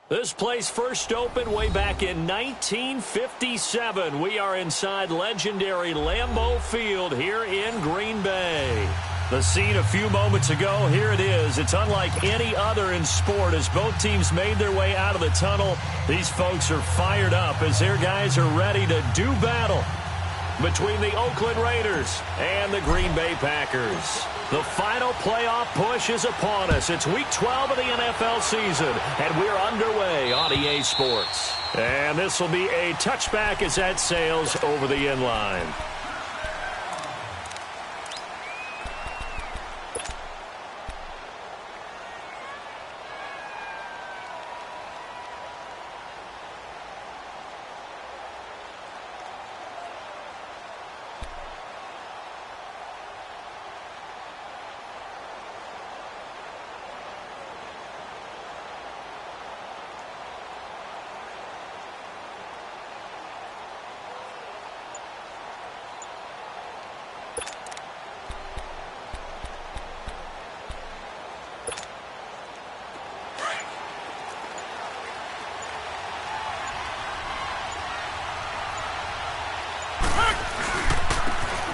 This place first opened way back in 1957. We are inside legendary Lambeau Field here in Green Bay. The scene a few moments ago, here it is. It's unlike any other in sport as both teams made their way out of the tunnel. These folks are fired up as their guys are ready to do battle between the Oakland Raiders and the Green Bay Packers. The final playoff push is upon us. It's Week 12 of the NFL season, and we're underway on EA Sports. And this will be a touchback as that sails over the end line.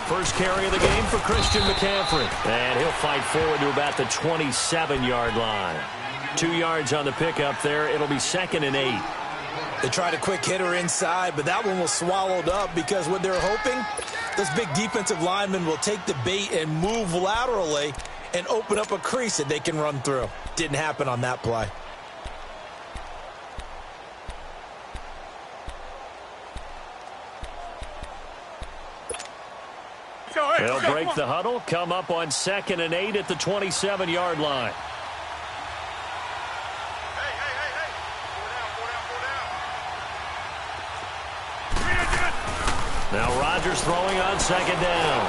First carry of the game for Christian McCaffrey. And he'll fight forward to about the 27-yard line. 2 yards on the pickup there. It'll be 2nd and 8. They tried a quick hitter inside, but that one was swallowed up because what they're hoping, those big defensive linemen will take the bait and move laterally and open up a crease that they can run through. Didn't happen on that play. They'll break the huddle, come up on 2nd and 8 at the 27-yard line. Now Rodgers throwing on 2nd down.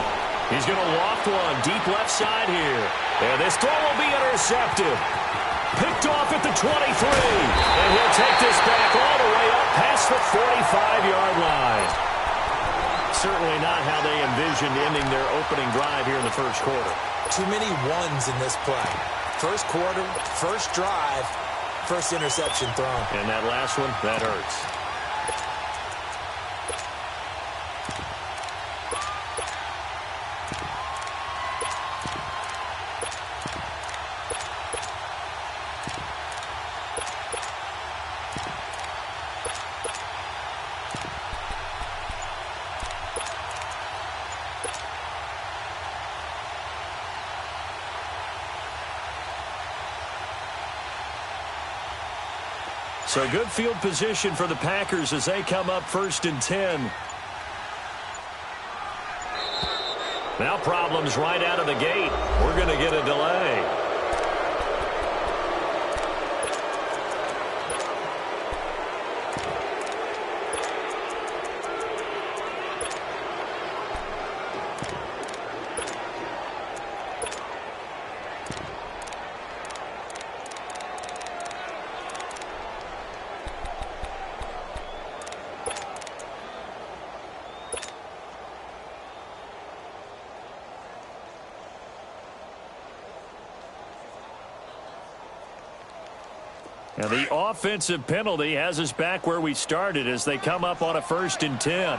He's going to loft one deep left side here. And this throw will be intercepted. Picked off at the 23. And he'll take this back all the way up past the 45-yard line. Certainly not how they envisioned ending their opening drive here in the first quarter. Too many ones in this play. First quarter, first drive, first interception thrown. And that last one, that hurts. So good field position for the Packers as they come up 1st and 10. Now problems right out of the gate. We're going to get a delay. Now the offensive penalty has us back where we started as they come up on a 1st and 10.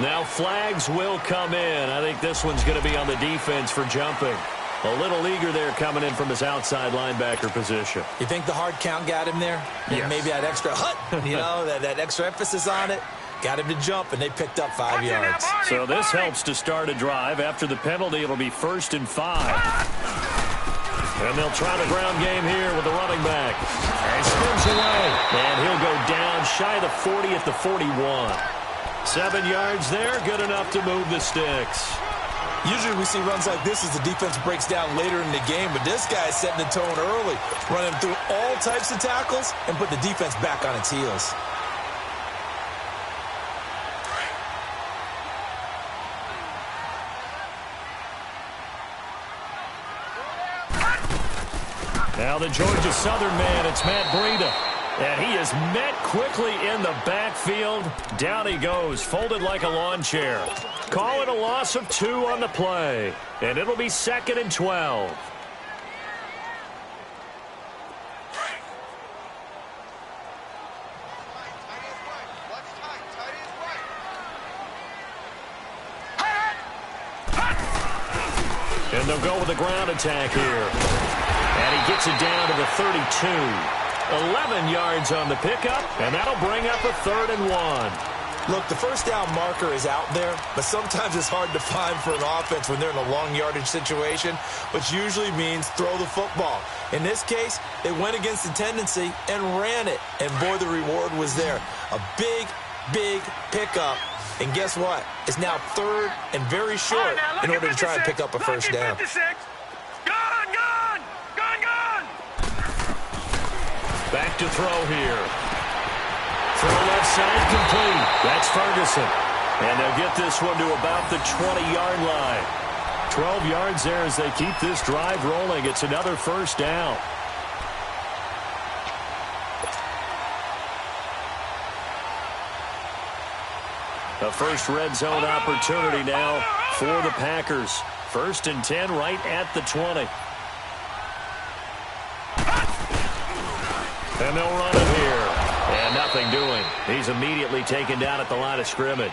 Now flags will come in. I think this one's going to be on the defense for jumping. A little eager there coming in from his outside linebacker position. You think the hard count got him there? Yes. Maybe that extra that extra emphasis on it. Got him to jump, and they picked up 5 yards. So this helps to start a drive. After the penalty, it'll be 1st and 5. And they'll try the ground game here with the running back. And spins away. And he'll go down shy of the 40 at the 41. 7 yards there, good enough to move the sticks. Usually we see runs like this as the defense breaks down later in the game, but this guy is setting the tone early, running through all types of tackles and put the defense back on its heels. Now the Georgia Southern man, it's Matt Breida. And he is met quickly in the backfield. Down he goes, folded like a lawn chair. Call it a loss of 2 on the play. And it'll be 2nd and 12. And they'll go with a ground attack here. And he gets it down to the 32. 11 yards on the pickup, and that'll bring up a 3rd and 1. Look, the first down marker is out there, but sometimes it's hard to find for an offense when they're in a long yardage situation, which usually means throw the football. In this case, they went against the tendency and ran it, and boy, the reward was there. A big, big pickup, and guess what? It's now 3rd and very short in order to try and pick up a first down. Back to throw here. Throw left side complete. That's Ferguson. And they'll get this one to about the 20-yard line. 12 yards there as they keep this drive rolling. It's another first down. A first red zone opportunity now for the Packers. 1st and 10 right at the 20. And they'll run it here. And nothing doing. He's immediately taken down at the line of scrimmage.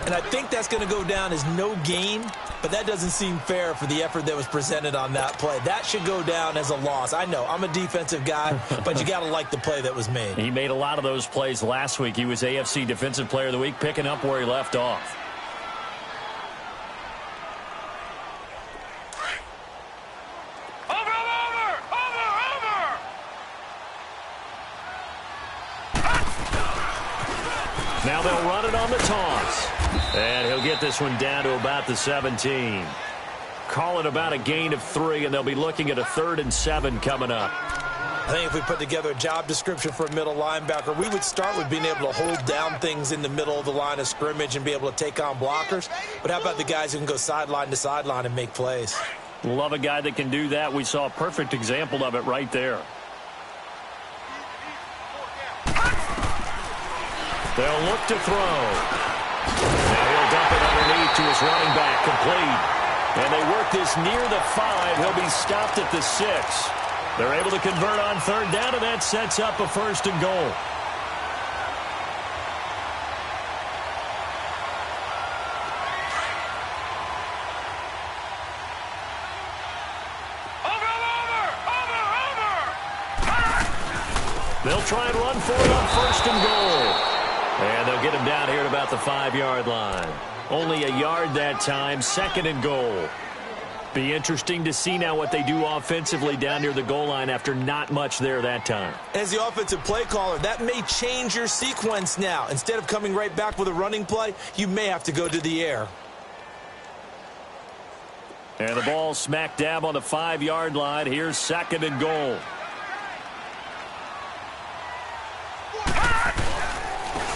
And I think that's going to go down as no gain, but that doesn't seem fair for the effort that was presented on that play. That should go down as a loss. I know, I'm a defensive guy, but you got to like the play that was made. He made a lot of those plays last week. He was AFC Defensive Player of the Week, picking up where he left off. Now they'll run it on the toss. And he'll get this one down to about the 17. Call it about a gain of 3, and they'll be looking at a 3rd and 7 coming up. I think if we put together a job description for a middle linebacker, we would start with being able to hold down things in the middle of the line of scrimmage and be able to take on blockers. But how about the guys who can go sideline to sideline and make plays? Love a guy that can do that. We saw a perfect example of it right there. They'll look to throw. Now he'll dump it underneath to his running back, complete. And they work this near the 5. He'll be stopped at the 6. They're able to convert on 3rd down, and that sets up a 1st and goal. They'll try and run for it on 1st and goal. And they'll get him down here at about the 5-yard line. Only a yard that time, 2nd and goal. Be interesting to see now what they do offensively down near the goal line after not much there that time. As the offensive play caller, that may change your sequence now. Instead of coming right back with a running play, you may have to go to the air. And the ball smack dab on the 5-yard line. Here's 2nd and goal.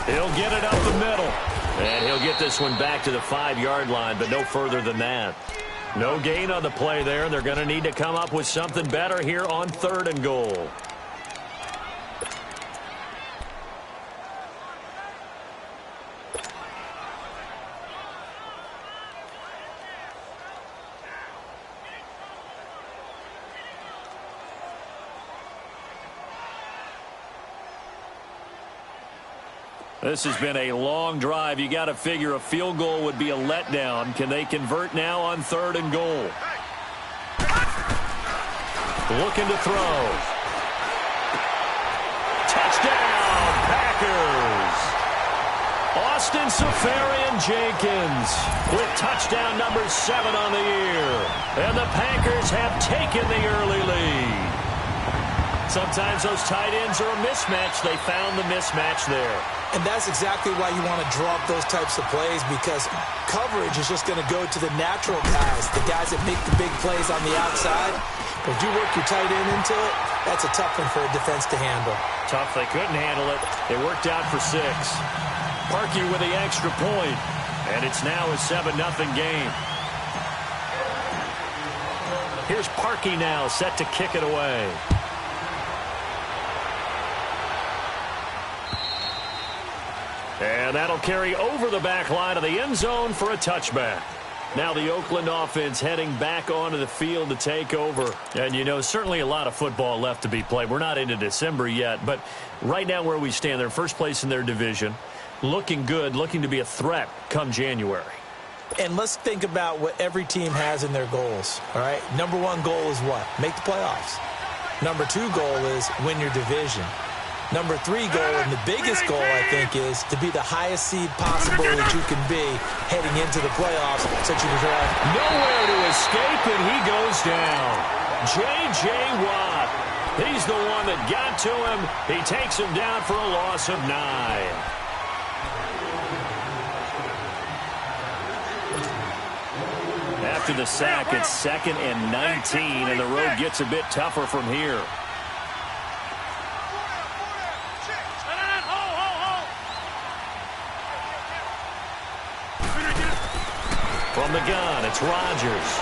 He'll get it up the middle. And he'll get this one back to the 5-yard line, but no further than that. No gain on the play there. They're going to need to come up with something better here on 3rd and goal. This has been a long drive. You got to figure a field goal would be a letdown. Can they convert now on 3rd and goal? Looking to throw. Touchdown, Packers. Austin Seferian-Jenkins with touchdown number 7 on the year. And the Packers have taken the early lead. Sometimes those tight ends are a mismatch. They found the mismatch there. And that's exactly why you want to draw up those types of plays, because coverage is just going to go to the natural guys, the guys that make the big plays on the outside. But if you work your tight end into it, that's a tough one for a defense to handle. Tough. They couldn't handle it. It worked out for 6. Parkey with the extra point, and it's now a 7-0 game. Here's Parkey now set to kick it away. And that'll carry over the back line of the end zone for a touchback. Now the Oakland offense heading back onto the field to take over. And, you know, certainly a lot of football left to be played. We're not into December yet, but right now where we stand, they're first place in their division. Looking good, looking to be a threat come January. And let's think about what every team has in their goals, all right? Number one goal is what? Make the playoffs. Number two goal is win your division. Number three goal, and the biggest goal, I think, is to be the highest seed possible that you can be heading into the playoffs so that you can have nowhere to escape, and he goes down. J.J. Watt. He's the one that got to him. He takes him down for a loss of 9. After the sack, it's 2nd and 19, and the road gets a bit tougher from here. From the gun, it's Rodgers.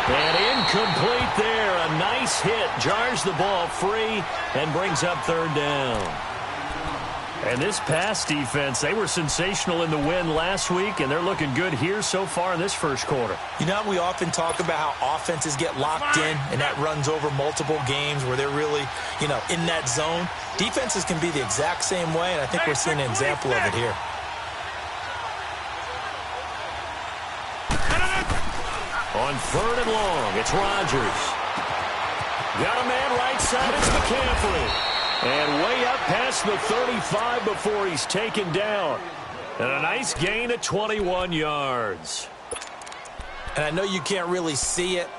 And incomplete there. A nice hit. Jars the ball free and brings up 3rd down. And this pass defense, they were sensational in the win last week, and they're looking good here so far in this first quarter. You know, we often talk about how offenses get locked in, and that runs over multiple games where they're really, in that zone. Defenses can be the exact same way, and I think we're seeing an example of it here. On 3rd and long, it's Rodgers. Got a man right side, it's McCaffrey. And way up past the 35 before he's taken down. And a nice gain of 21 yards. And I know you can't really see it,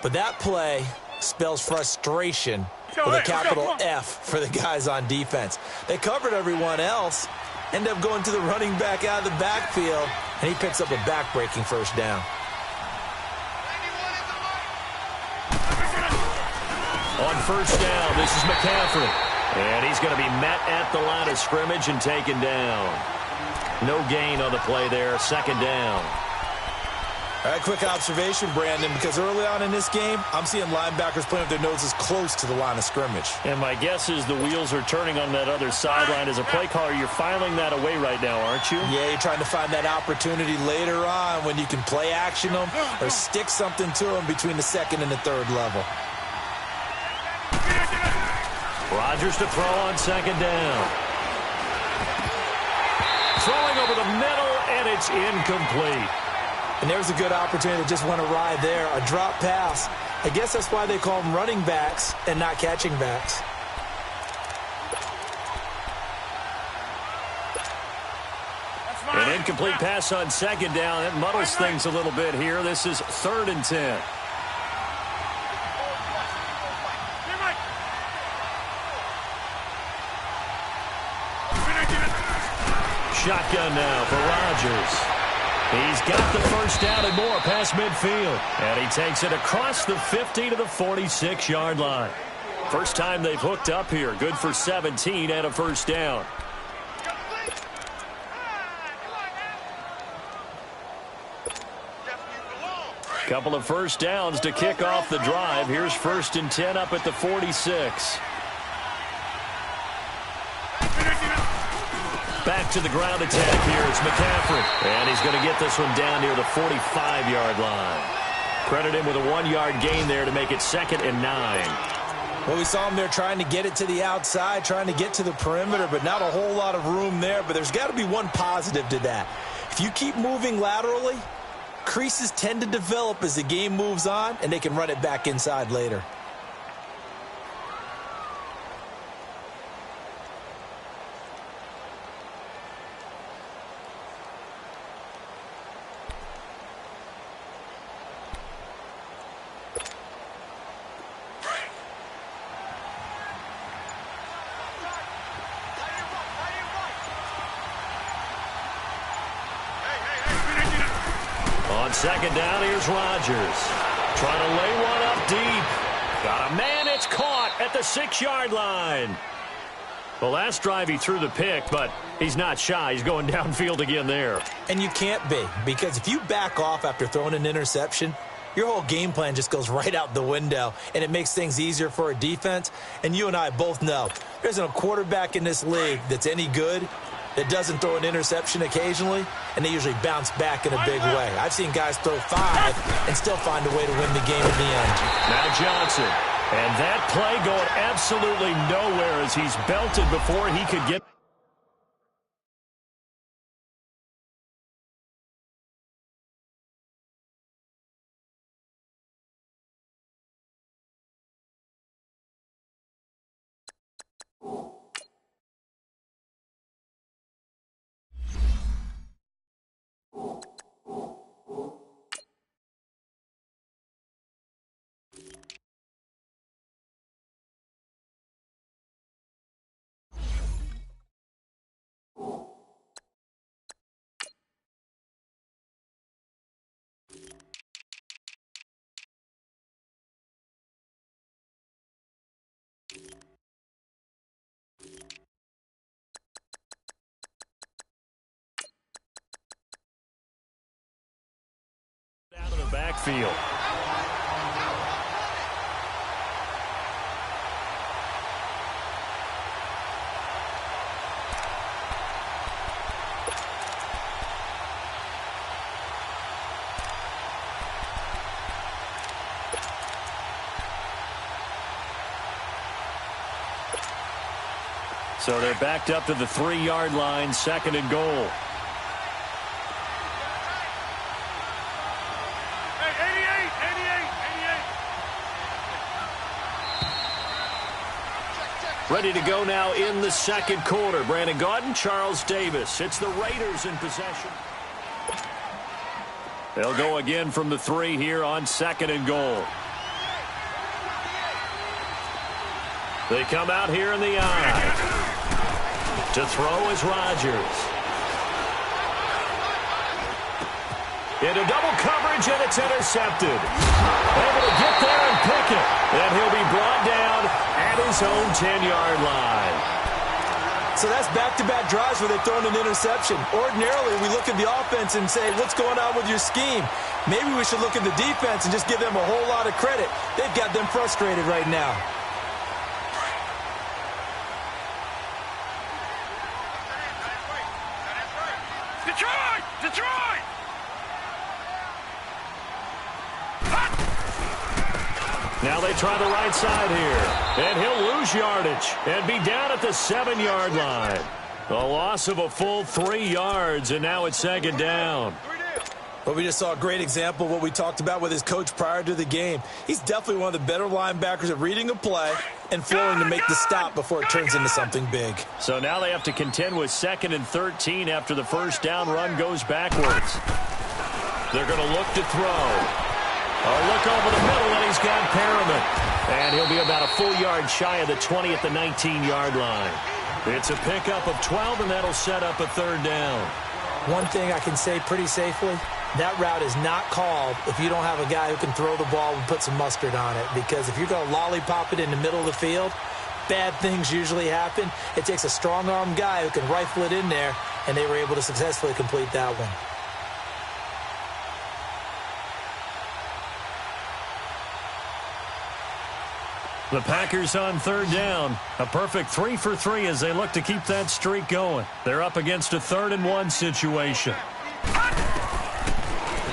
but that play spells frustration with a capital F for the guys on defense. They covered everyone else, end up going to the running back out of the backfield, and he picks up a back-breaking 1st down. On 1st down, this is McCaffrey. And he's going to be met at the line of scrimmage and taken down. No gain on the play there, 2nd down. All right, quick observation, Brandon, because early on in this game, I'm seeing linebackers playing with their noses close to the line of scrimmage. And my guess is the wheels are turning on that other sideline. As a play caller, you're filing that away right now, aren't you? Yeah, you're trying to find that opportunity later on when you can play action them or stick something to them between the 2nd and the 3rd level. Rodgers to throw on 2nd down. Throwing over the middle, and it's incomplete. And there's a good opportunity to just want to ride there. A drop pass. I guess that's why they call them running backs and not catching backs. An incomplete pass on 2nd down. It muddles things a little bit here. This is 3rd and 10. Shotgun now for Rodgers. He's got the 1st down and more past midfield. And he takes it across the 50 to the 46-yard line. First time they've hooked up here. Good for 17 and a 1st down. Couple of 1st downs to kick off the drive. Here's 1st and 10 up at the 46. Back to the ground attack here. It's McCaffrey. And he's going to get this one down near the 45-yard line. Credit him with a 1-yard gain there to make it 2nd and 9. Well, we saw him there trying to get it to the outside, trying to get to the perimeter, but not a whole lot of room there. But there's got to be one positive to that. If you keep moving laterally, creases tend to develop as the game moves on, and they can run it back inside later. On 2nd down, here's Rodgers. Trying to lay one up deep. Got a man, it's caught at the 6-yard line. The last drive he threw the pick, but he's not shy. He's going downfield again there. And you can't be, because if you back off after throwing an interception, your whole game plan just goes right out the window, and it makes things easier for a defense. And you and I both know there isn't a quarterback in this league that's any good that doesn't throw an interception occasionally, and they usually bounce back in a big way. I've seen guys throw 5 and still find a way to win the game in the end. Now Johnson. And that play going absolutely nowhere as he's belted before he could get field. So they're backed up to the 3-yard line, 2nd and goal. Ready to go now in the 2nd quarter. Brandon Gaudin, Charles Davis. It's the Raiders in possession. They'll go again from the 3 here on 2nd and goal. They come out here in the eye. To throw is Rodgers. Into double coverage, and it's intercepted. Able to get there and pick it. And he'll be brought down at his own 10-yard line. So that's back-to-back drives where they've thrown an interception. Ordinarily, we look at the offense and say, what's going on with your scheme? Maybe we should look at the defense and just give them a whole lot of credit. They've got them frustrated right now. Detroit! Now they try the right side here. And he'll lose yardage and be down at the 7-yard line. A loss of a full 3 yards, and now it's 2nd down. Well, we just saw a great example of what we talked about with his coach prior to the game. He's definitely one of the better linebackers at reading a play and flowing to make the stop before it turns into something big. So now they have to contend with 2nd and 13 after the first down run goes backwards. They're going to look to throw. A look over the middle, and he's got Perriman. And he'll be about a full yard shy of the 20 at the 19-yard line. It's a pickup of 12, and that'll set up a 3rd down. One thing I can say pretty safely, that route is not called if you don't have a guy who can throw the ball and put some mustard on it. Because if you're going to lollipop it in the middle of the field, bad things usually happen. It takes a strong-arm guy who can rifle it in there, and they were able to successfully complete that one. The Packers on 3rd down. A perfect 3 for 3 as they look to keep that streak going. They're up against a 3rd and 1 situation.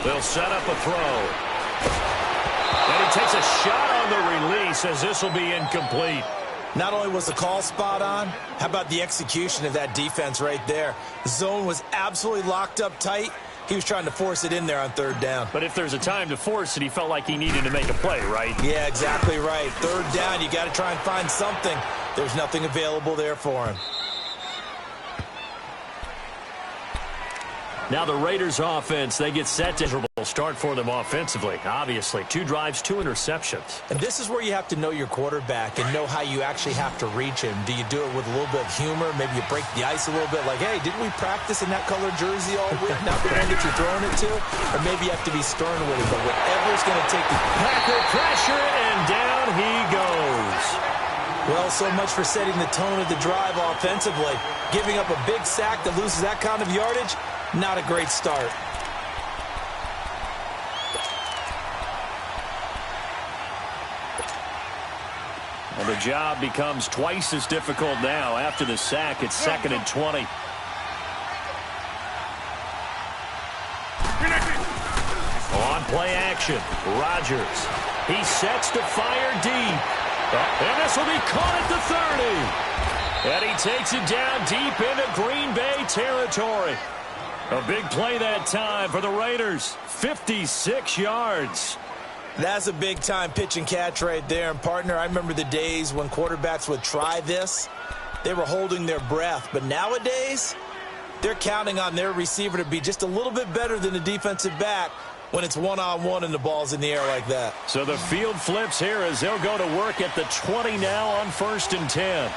They'll set up a throw. And he takes a shot on the release as this will be incomplete. Not only was the call spot on, how about the execution of that defense right there? The zone was absolutely locked up tight. He was trying to force it in there on 3rd down. But if there's a time to force it, he felt like he needed to make a play, right? Yeah, exactly right. 3rd down, you got to try and find something. There's nothing available there for him. Now the Raiders offense, they get set to start for them offensively. Obviously, 2 drives, 2 interceptions. And this is where you have to know your quarterback and know how you actually have to reach him. Do you do it with a little bit of humor? Maybe you break the ice a little bit like, hey, didn't we practice in that colored jersey all week? Not the one that you're throwing it to? Or maybe you have to be stern with it. But whatever's going to take the Packer pressure, and down he goes. Well, so much for setting the tone of the drive offensively. Giving up a big sack that loses that kind of yardage, not a great start. And the job becomes twice as difficult now after the sack. It's 2nd and 20. On play action, Rodgers. He sets to fire deep. And this will be caught at the 30. And he takes it down deep into Green Bay territory. A big play that time for the Raiders. 56 yards. That's a big-time pitch and catch right there. And, partner, I remember the days when quarterbacks would try this. They were holding their breath. But nowadays, they're counting on their receiver to be just a little bit better than the defensive back when it's one-on-one and the ball's in the air like that. So the field flips here as they'll go to work at the 20 now on 1st and 10.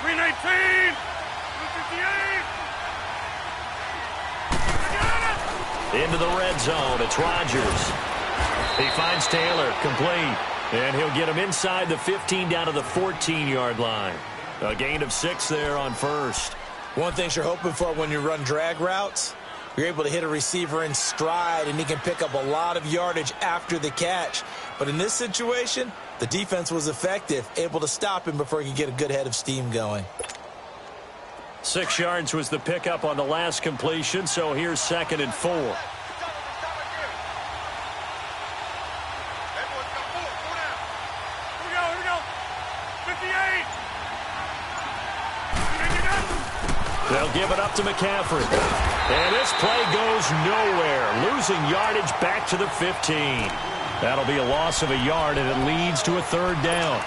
319! 258! Into the red zone. It's Rodgers. He finds Taylor, complete. And he'll get him inside the 15 down to the 14-yard line. A gain of 6 there on 1st. One thing you're hoping for when you run drag routes, You're able to hit a receiver in stride, and he can pick up a lot of yardage after the catch. But in this situation, the defense was effective, able to stop him before he could get a good head of steam going. 6 yards was the pickup on the last completion, so here's 2nd and 4. Here we go. 58. They'll give it up to McCaffrey. And this play goes nowhere, losing yardage back to the 15. That'll be a loss of a yard, and it leads to a 3rd down.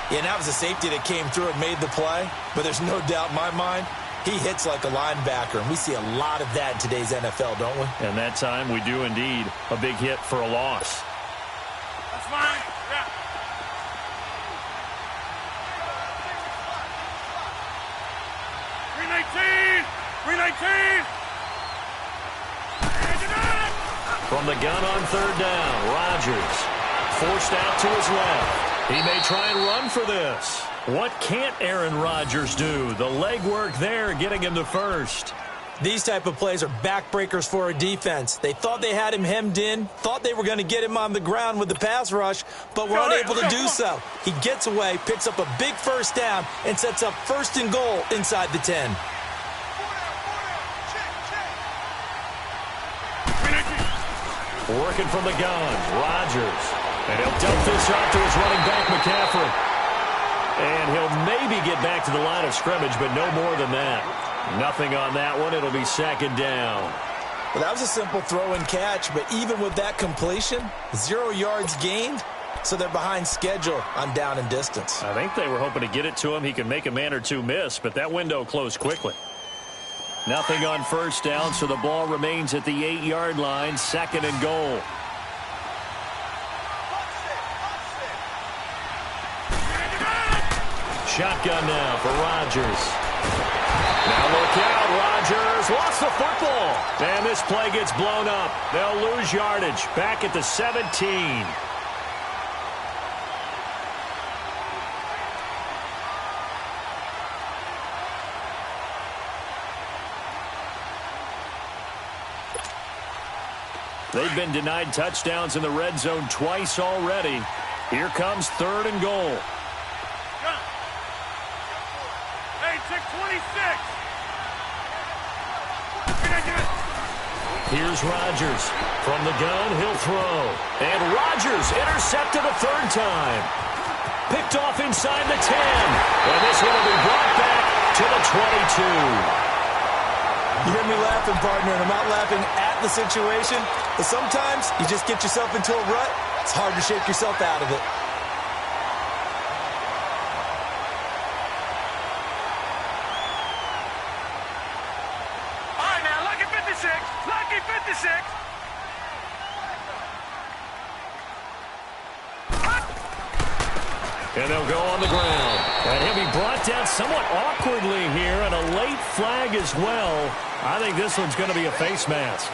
Yeah, and that was a safety that came through and made the play. But there's no doubt in my mind, he hits like a linebacker. And we see a lot of that in today's NFL, don't we? And that time we do indeed. A big hit for a loss. That's fine. Yeah. Green 18. From the gun on 3rd down, Rodgers forced out to his left. He may try and run for this. What can't Aaron Rodgers do? The legwork there getting him the first. These type of plays are backbreakers for a defense. They thought they had him hemmed in, thought they were going to get him on the ground with the pass rush, but were unable to do so. He gets away, picks up a big 1st down, and sets up 1st and goal inside the 10. Working from the gun, Rodgers. And he'll dump this off to his running back, McCaffrey. And he'll maybe get back to the line of scrimmage, but no more than that. Nothing on that one. It'll be 2nd down. Well, that was a simple throw and catch, but even with that completion, 0 yards gained, so they're behind schedule on down and distance. I think they were hoping to get it to him. He could make a man or two miss, but that window closed quickly. Nothing on 1st down, so the ball remains at the 8-yard line, 2nd and goal. Shotgun now for Rodgers. Now look out, Rodgers lost the football. And this play gets blown up. They'll lose yardage back at the 17. They've been denied touchdowns in the red zone twice already. Here comes 3rd and goal. Hey, 26. Here's Rodgers. From the gun, he'll throw. And Rodgers intercepted a 3rd time. Picked off inside the 10. And this one will be brought back to the 22. You hear me laughing, partner, and I'm not laughing at the situation, but sometimes you just get yourself into a rut. It's hard to shake yourself out of it. All right, now, lucky 56. Lucky 56. And they'll go on the ground. And he'll be brought down somewhat awkwardly here, and a late flag as well. I think this one's going to be a face mask.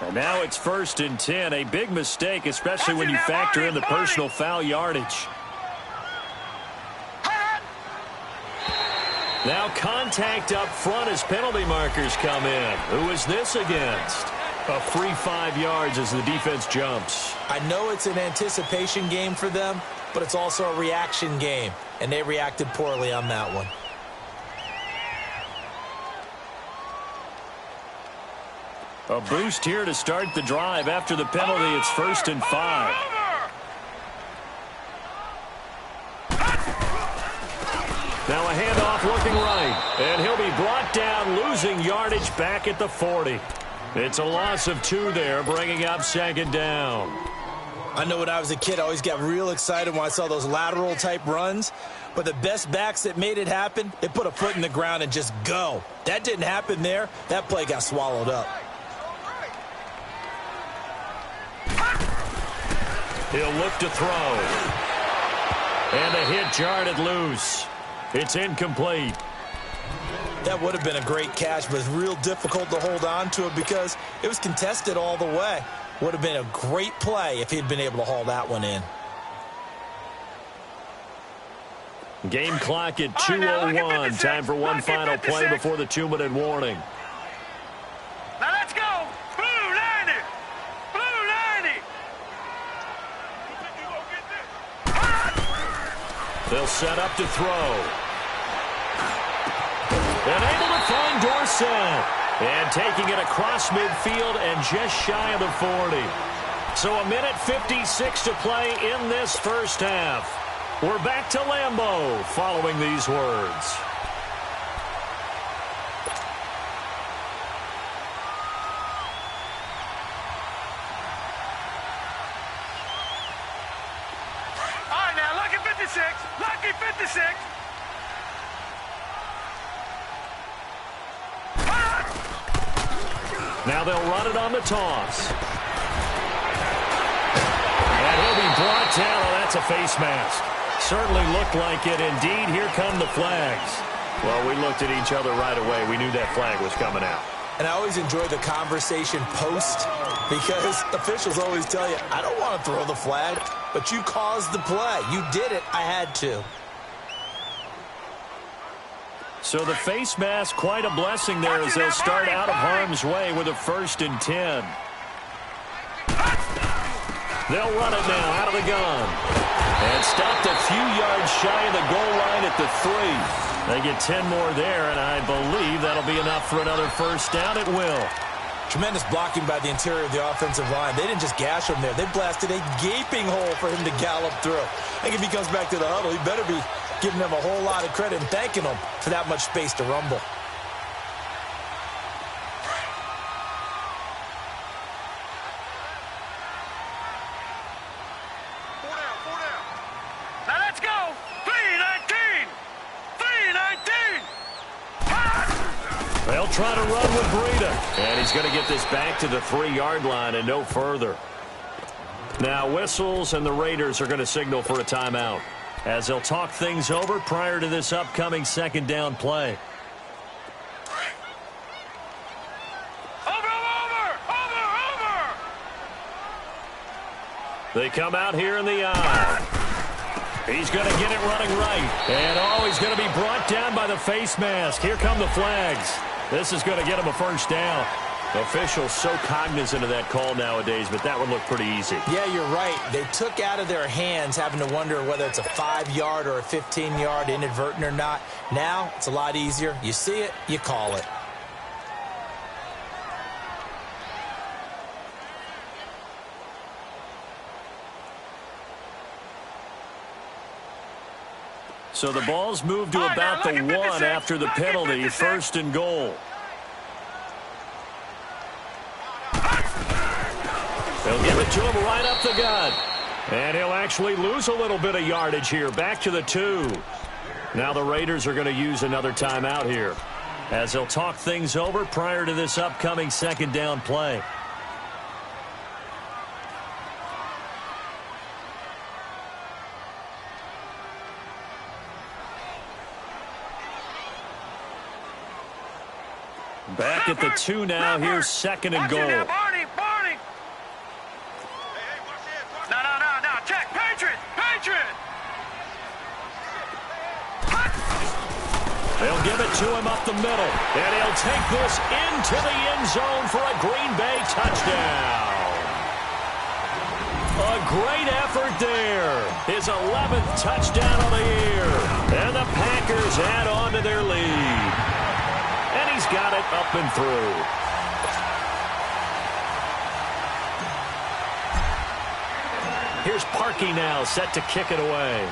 And now it's 1st and 10. A big mistake, especially when you factor in the personal foul yardage. Now contact up front as penalty markers come in. Who is this against? A free 5 yards as the defense jumps. I know it's an anticipation game for them, but it's also a reaction game, and they reacted poorly on that one. A boost here to start the drive after the penalty. It's 1st and 5. Now a handoff looking right, and he'll be brought down, losing yardage back at the 40. It's a loss of 2 there, bringing up 2nd down. I know when I was a kid, I always got real excited when I saw those lateral-type runs, but the best backs that made it happen, they put a foot in the ground and just go. That didn't happen there. That play got swallowed up. He'll look to throw. And the hit jarred it loose. It's incomplete. That would have been a great catch, but it's real difficult to hold on to it because it was contested all the way. Would have been a great play if he'd been able to haul that one in. Game clock at 2:01. Time for one final play before the 2-minute warning. Now let's go. Blue 90. Blue 90. They'll set up to throw. And able to find Dorsett. And taking it across midfield and just shy of the 40. So a minute 56 to play in this first half. We're back to Lambeau following these words. All right, now, lucky 56. Lucky 56. Now they'll run it on the toss. And he'll be brought down. Oh, that's a face mask. Certainly looked like it. Indeed, here come the flags. Well, we looked at each other right away. We knew that flag was coming out. And I always enjoy the conversation post because officials always tell you, I don't want to throw the flag, but you caused the play. You did it. I had to. So the face mask, quite a blessing there as they'll start out of harm's way with a 1st and 10. They'll run it now out of the gun. And stopped a few yards shy of the goal line at the 3. They get 10 more there, and I believe that'll be enough for another first down. It will. Tremendous blocking by the interior of the offensive line. They didn't just gash him there. They blasted a gaping hole for him to gallop through. I think if he comes back to the huddle, he better be giving them a whole lot of credit and thanking them for that much space to rumble. Now let's go. 319. 319. They'll try to run with Breida. And he's going to get this back to the 3-yard line and no further. Now whistles, and the Raiders are going to signal for a timeout as they'll talk things over prior to this upcoming 2nd down play. Over. They come out here in the eye. He's going to get it running right. And, he's going to be brought down by the face mask. Here come the flags. This is going to get him a first down. Officials so cognizant of that call nowadays, but that would look pretty easy. Yeah, you're right. They took out of their hands having to wonder whether it's a 5-yard or a 15-yard inadvertent or not. Now, it's a lot easier. You see it, you call it. So the ball's moved to about the 1 after the penalty, 1st and goal. They'll give it to him right up the gut. And he'll actually lose a little bit of yardage here. Back to the 2. Now the Raiders are going to use another timeout here as they'll talk things over prior to this upcoming 2nd down play. Back at the 2 now. Here's 2nd and goal. Barney. No. Check. Patriot. They'll give it to him up the middle. And he'll take this into the end zone for a Green Bay touchdown. A great effort there. His 11th touchdown of the year. And the Packers add on to their lead. And he's got it up and through. Here's Parkey now, set to kick it away.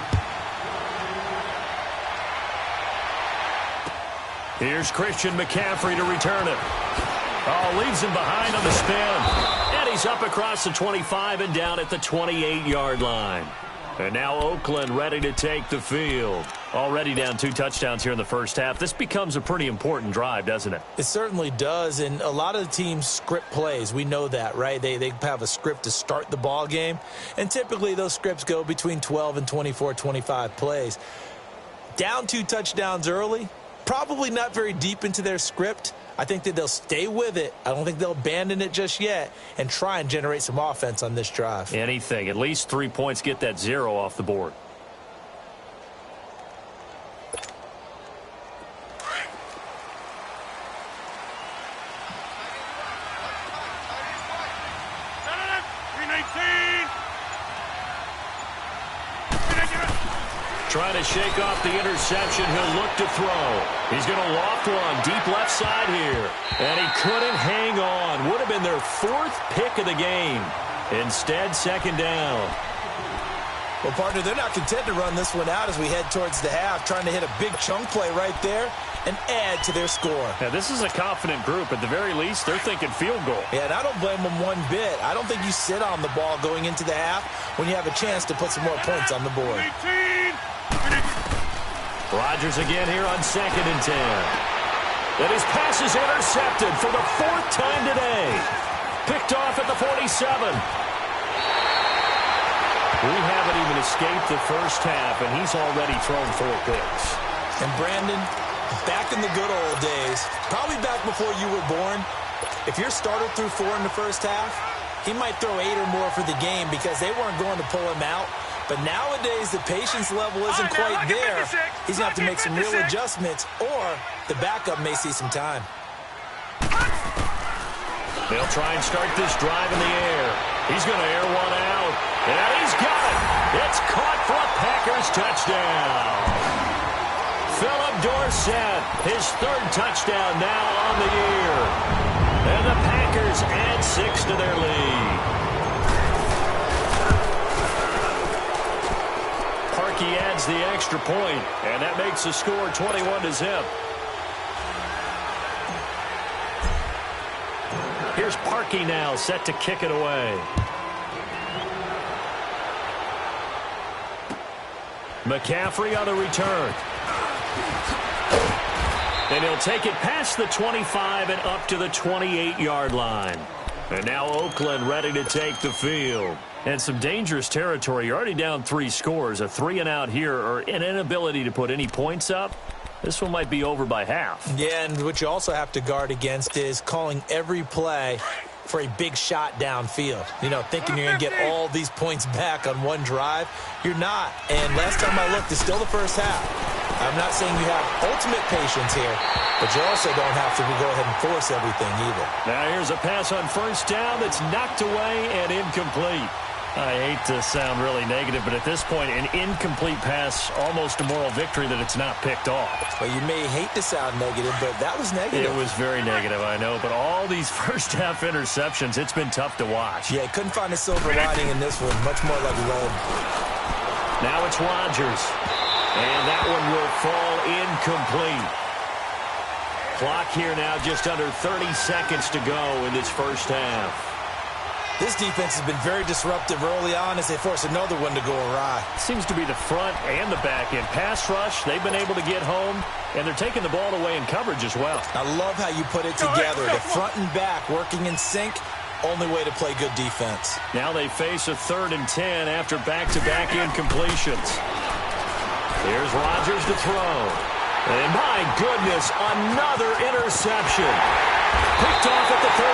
Here's Christian McCaffrey to return it. Oh, leaves him behind on the spin. And he's up across the 25 and down at the 28-yard line. And now Oakland ready to take the field. Already down 2 touchdowns here in the first half. This becomes a pretty important drive, doesn't it? It certainly does, and a lot of the teams script plays. We know that, right? They have a script to start the ball game, and typically those scripts go between 12 and 24, 25 plays. Down 2 touchdowns early, probably not very deep into their script. I think that they'll stay with it. I don't think they'll abandon it just yet and try and generate some offense on this drive. Anything. At least 3 points, get that 0 off the board. Trying to shake off the interception. He'll look to throw. He's going to loft one deep left side here. And he couldn't hang on. Would have been their 4th pick of the game. Instead, 2nd down. Well, partner, they're not content to run this one out as we head towards the half, trying to hit a big chunk play right there and add to their score. Yeah, this is a confident group. At the very least, they're thinking field goal. Yeah, and I don't blame them one bit. I don't think you sit on the ball going into the half when you have a chance to put some more points on the board. Rodgers again here on 2nd and 10. And his pass is intercepted for the 4th time today. Picked off at the 47. We haven't even escaped the first half, and he's already thrown 4 picks. And Brandon, back in the good old days, probably back before you were born, if your starter threw 4 in the first half, he might throw 8 or more for the game because they weren't going to pull him out. But nowadays, the patience level isn't quite there. He's going to have to make some real adjustments, or the backup may see some time. They'll try and start this drive in the air. He's going to air one out. And he's got it. It's caught for a Packers touchdown. Philip Dorsett, his 3rd touchdown now on the year. And the Packers add 6 to their lead. Parkey adds the extra point, and that makes the score 21-0. Here's Parkey now, set to kick it away. McCaffrey on the return. And he'll take it past the 25 and up to the 28-yard line. And now Oakland ready to take the field. And some dangerous territory. You're already down 3 scores. A 3-and-out here, or an inability to put any points up. This one might be over by half. Yeah, and what you also have to guard against is calling every play for a big shot downfield. You know, thinking you're going to get all these points back on one drive. You're not. And last time I looked, it's still the first half. I'm not saying you have ultimate patience here, but you also don't have to go ahead and force everything either. Now here's a pass on 1st down that's knocked away and incomplete. I hate to sound really negative, but at this point, an incomplete pass, almost a moral victory that it's not picked off. Well, you may hate to sound negative, but that was negative. It was very negative, I know, but all these first-half interceptions, it's been tough to watch. Yeah, couldn't find a silver lining in this one, much more like lead. Now it's Rodgers, and that one will fall incomplete. Clock here now just under 30 seconds to go in this first half. This defense has been very disruptive early on as they force another one to go awry. Seems to be the front and the back end. Pass rush, they've been able to get home, and they're taking the ball away in coverage as well. I love how you put it together. The front and back working in sync, only way to play good defense. Now they face a 3rd and 10 after back-to-back incompletions. Here's Rodgers to throw. And my goodness, another interception. Picked off at the 38,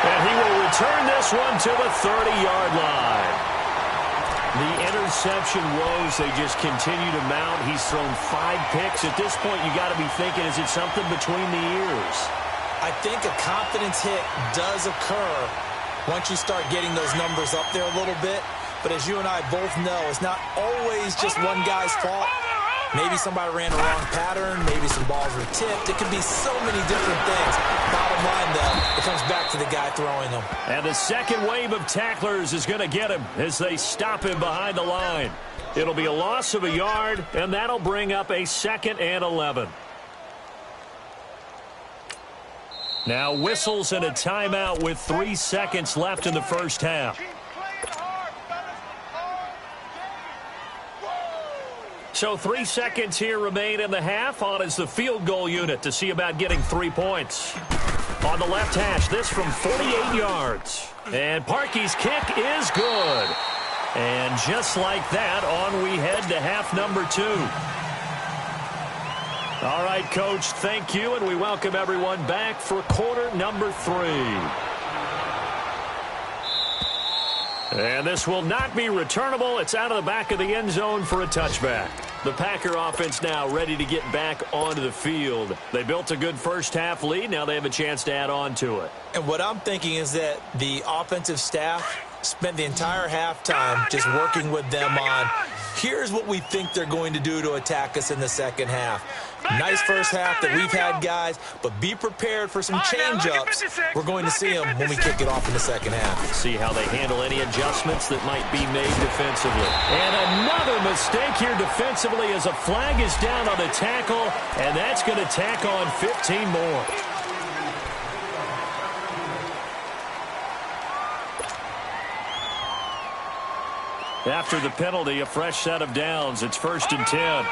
and he will return this one to the 30-yard line. The interception woes, they just continue to mount. He's thrown 5 picks. At this point, you got to be thinking, is it something between the ears? I think a confidence hit does occur once you start getting those numbers up there a little bit. But as you and I both know, it's not always just one guy's fault. Maybe somebody ran a wrong pattern. Maybe some balls were tipped. It could be so many different things. Bottom line, though, it comes back to the guy throwing them. And the second wave of tacklers is going to get him as they stop him behind the line. It'll be a loss of a yard, and that'll bring up a 2nd and 11. Now whistles and a timeout with 3 seconds left in the first half. So 3 seconds here remain in the half. On is the field goal unit to see about getting 3 points. On the left hash, this from 48 yards. And Parkey's kick is good. And just like that, on we head to half number 2. All right, Coach, thank you, and we welcome everyone back for quarter number 3. And this will not be returnable. It's out of the back of the end zone for a touchback. The Packer offense now ready to get back onto the field. They built a good first-half lead. Now they have a chance to add on to it. And what I'm thinking is that the offensive staff spent the entire halftime just working with them on, here's what we think they're going to do to attack us in the second half. Nice first half that we've had, guys, but be prepared for some change-ups. We're going to see them when we kick it off in the second half. See how they handle any adjustments that might be made defensively. And another mistake here defensively as a flag is down on the tackle, and that's going to tack on 15 more. After the penalty, a fresh set of downs. It's 1st and 10.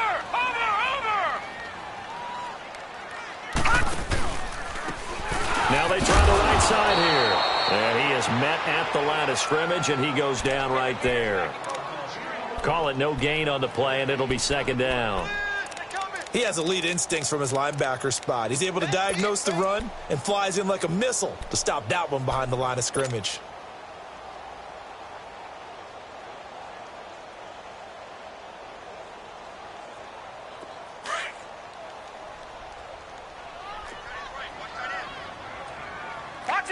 Now they try the right side here. And he is met at the line of scrimmage, and he goes down right there. Call it no gain on the play, and it'll be 2nd down. He has elite instincts from his linebacker spot. He's able to diagnose the run and flies in like a missile to stop that one behind the line of scrimmage.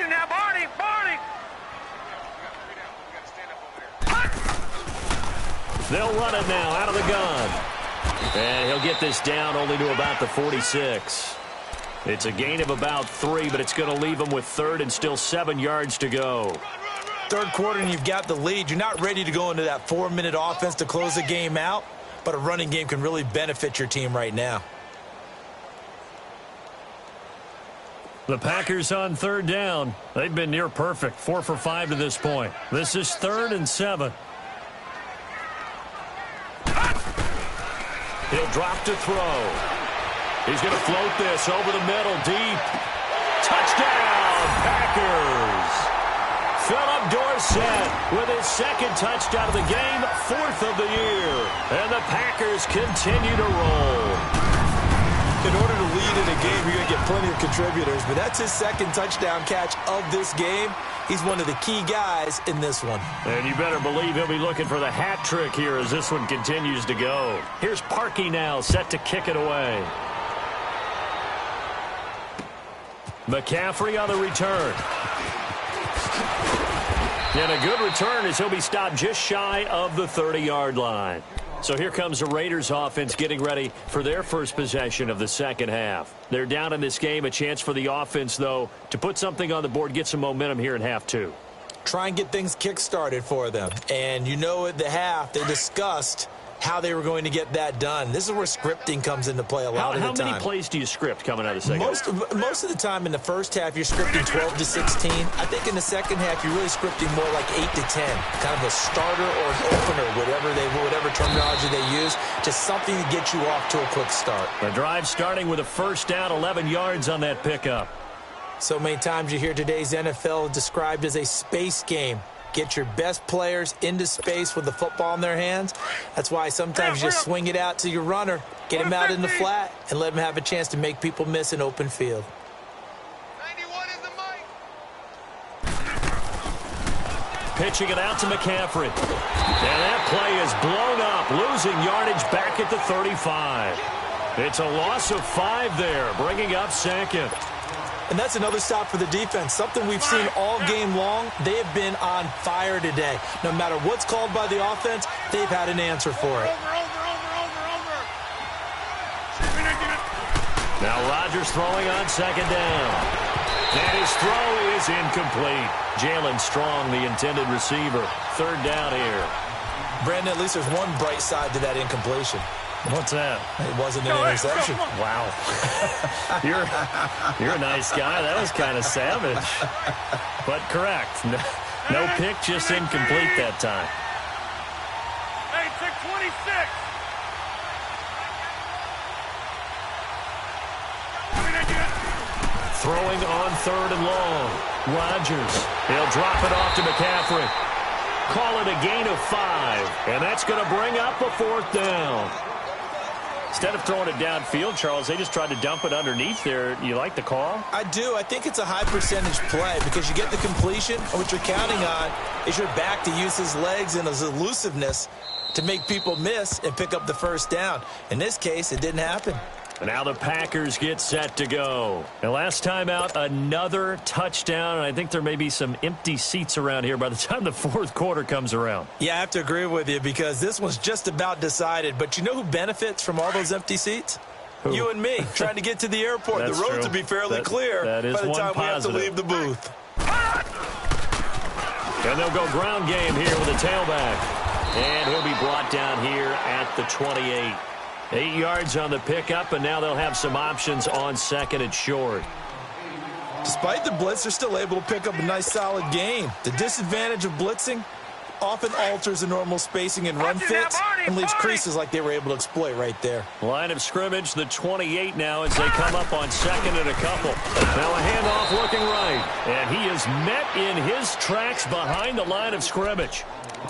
Now, Barney! They'll run it now out of the gun. And he'll get this down only to about the 46. It's a gain of about 3, but it's going to leave him with 3rd and still 7 yards to go. Third quarter and you've got the lead. You're not ready to go into that 4-minute offense to close the game out, but a running game can really benefit your team right now. The Packers on 3rd down. They've been near perfect, 4 for 5 to this point. This is 3rd and 7. He'll drop to throw. He's going to float this over the middle, deep. Touchdown, Packers. Philip Dorsett with his 2nd touchdown of the game, 4th of the year. And the Packers continue to roll. In order to lead in a game, you're going to get plenty of contributors, but that's his 2nd touchdown catch of this game. He's one of the key guys in this one. And you better believe he'll be looking for the hat trick here as this one continues to go. Here's Parkey now, set to kick it away. McCaffrey on the return. And a good return as he'll be stopped just shy of the 30-yard line. So here comes the Raiders offense getting ready for their first possession of the second half. They're down in this game. A chance for the offense, though, to put something on the board, get some momentum here in half 2. Try and get things kick-started for them. And you know at the half, they discussed how they were going to get that done. This is where scripting comes into play a lot of the time. How many plays do you script coming out of the second half? Most of the time in the first half, you're scripting 12 to 16. I think in the second half, you're really scripting more like 8 to 10. Kind of a starter or an opener, whatever terminology they use. Just something to get you off to a quick start. The drive starting with a 1st down, 11 yards on that pickup. So many times you hear today's NFL described as a space game. Get your best players into space with the football in their hands. That's why sometimes you just swing it out to your runner, get him out in the flat, and let him have a chance to make people miss an open field. 91 is the mic. Pitching it out to McCaffrey. And that play is blown up, losing yardage back at the 35. It's a loss of 5 there, bringing up 2nd. And that's another stop for the defense. Something we've seen all game long. They have been on fire today. No matter what's called by the offense, they've had an answer for it. Now Rodgers throwing on 2nd down. And his throw is incomplete. Jalen Strong, the intended receiver. 3rd down here. Brandon, at least there's one bright side to that incompletion. What's that? It wasn't an interception. Wow. You're a nice guy. That was kind of savage. But correct. No pick, just incomplete that time. Hey, take 26. Throwing on 3rd and long. Rodgers. He'll drop it off to McCaffrey. Call it a gain of 5. And that's going to bring up a 4th down. Instead of throwing it downfield, Charles, they just tried to dump it underneath there. You like the call? I do. I think it's a high percentage play because you get the completion, and what you're counting on is your back to use his legs and his elusiveness to make people miss and pick up the first down. In this case, it didn't happen. And now the Packers get set to go. And last time out, another touchdown. And I think there may be some empty seats around here by the time the fourth quarter comes around. Yeah, I have to agree with you because this one's just about decided. But you know who benefits from all those empty seats? Who? You and me, trying to get to the airport. The roads will be fairly clear by the time we have to leave the booth. And they'll go ground game here with a tailback. And he'll be brought down here at the 28. 8 yards on the pickup, and now they'll have some options on second and short. Despite the blitz, they're still able to pick up a nice, solid gain. The disadvantage of blitzing often alters the normal spacing and run fits and leaves creases like they were able to exploit right there. Line of scrimmage, the 28 now as they come up on second and a couple. Now a handoff looking right, and he is met in his tracks behind the line of scrimmage.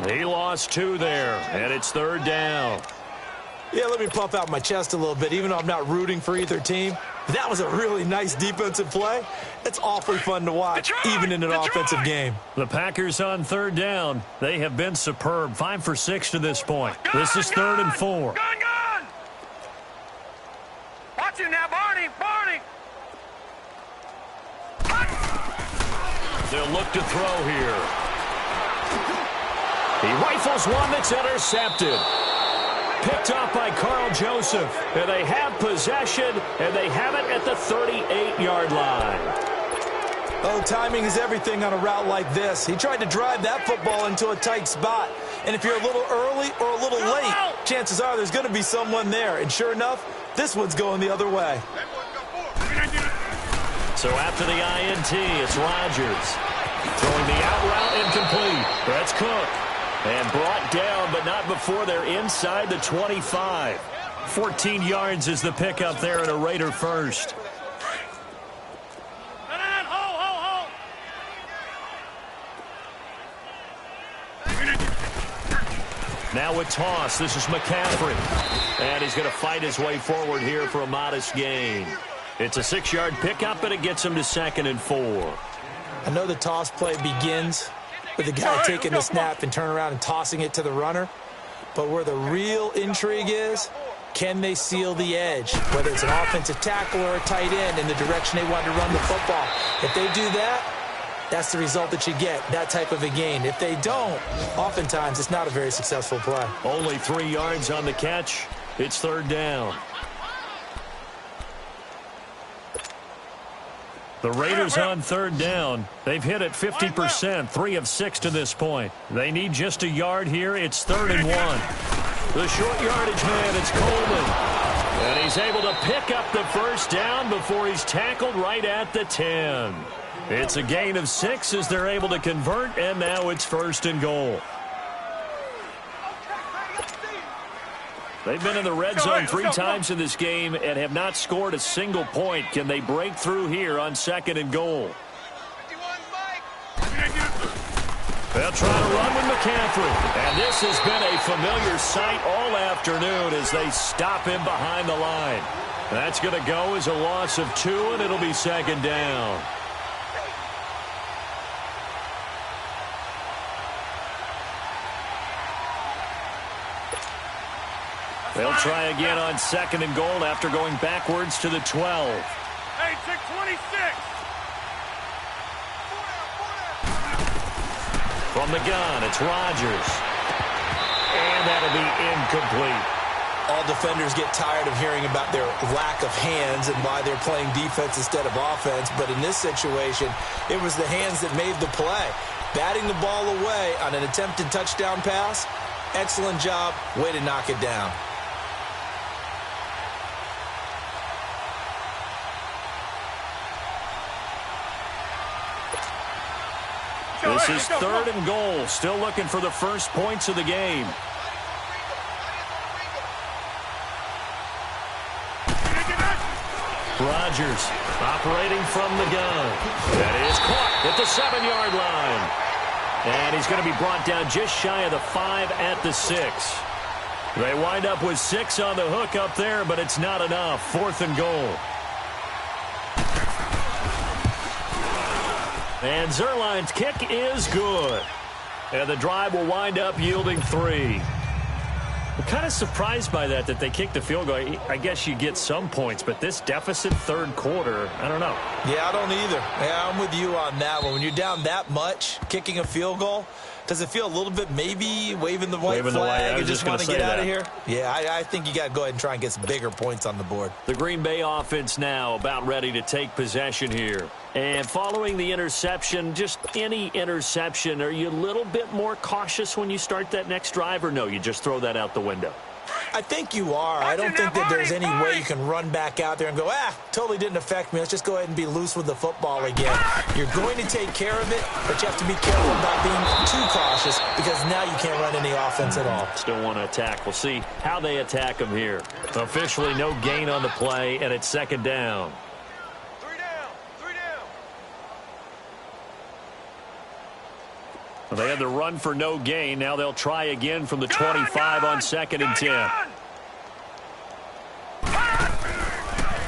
He lost 2 there, and it's third down. Yeah, let me puff out my chest a little bit, even though I'm not rooting for either team. That was a really nice defensive play. It's awfully fun to watch, even in an offensive game. The Packers on third down. They have been superb. 5 for 6 to this point. This is third and 4. Gun! Watch him now, Barney! They'll look to throw here. He rifles one that's intercepted. Picked off by Carl Joseph. And they have possession, and they have it at the 38-yard line. Oh, timing is everything on a route like this. He tried to drive that football into a tight spot. And if you're a little early or a little late, chances are there's going to be someone there. And sure enough, this one's going the other way. So after the INT, it's Rodgers. Throwing the out route incomplete. That's Cook. And brought down, but not before they're inside the 25. 14 yards is the pickup there and a Raider first. Now with toss, this is McCaffrey. And he's going to fight his way forward here for a modest gain. It's a 6-yard pickup, and it gets him to second and 4. I know the toss play begins with the guy taking the snap and turn around and tossing it to the runner. But where the real intrigue is, can they seal the edge? Whether it's an offensive tackle or a tight end in the direction they want to run the football. If they do that, that's the result that you get, that type of a gain. If they don't, oftentimes it's not a very successful play. Only 3 yards on the catch. It's third down. The Raiders on third down. They've hit it 50%, 3 of 6 to this point. They need just a yard here. It's third and 1. The short yardage man, it's Coleman. And he's able to pick up the first down before he's tackled right at the 10. It's a gain of 6 as they're able to convert, and now it's first and goal. They've been in the red zone 3 times in this game and have not scored a single point. Can they break through here on second and goal? They'll try to run with McCaffrey. And this has been a familiar sight all afternoon as they stop him behind the line. That's going to go as a loss of 2, and it'll be second down. They'll try again on second and goal after going backwards to the 12. Hey, 626. From the gun, it's Rodgers. And that'll be incomplete. All defenders get tired of hearing about their lack of hands and why they're playing defense instead of offense. But in this situation, it was the hands that made the play. Batting the ball away on an attempted touchdown pass, excellent job. Way to knock it down. This is third and goal. Still looking for the first points of the game. Rodgers operating from the gun. That is caught at the 7-yard line. And he's going to be brought down just shy of the 5 at the 6. They wind up with 6 on the hook up there, but it's not enough. 4th and goal. And Zerline's kick is good. And the drive will wind up yielding 3. I'm kind of surprised by that they kicked the field goal. I guess you get some points, but this deficit third quarter, I don't know. Yeah, I don't either. Yeah, I'm with you on that one. When you're down that much, kicking a field goal, does it feel a little bit maybe waving the white flag and just want to get out of here? Yeah, I think you got to go ahead and try and get some bigger points on the board. The Green Bay offense now about ready to take possession here. And following the interception, just any interception, are you a little bit more cautious when you start that next drive, or no, you just throw that out the window? I think you are. I don't think that there's any way you can run back out there and go, totally didn't affect me. Let's just go ahead and be loose with the football again. You're going to take care of it, but you have to be careful about being too cautious because now you can't run any offense at all. Still want to attack. We'll see how they attack them here. Officially no gain on the play, and it's 2nd down. 3 down. 3 down. Well, they had the run for no gain. Now they'll try again from the 25 on 2nd and 10.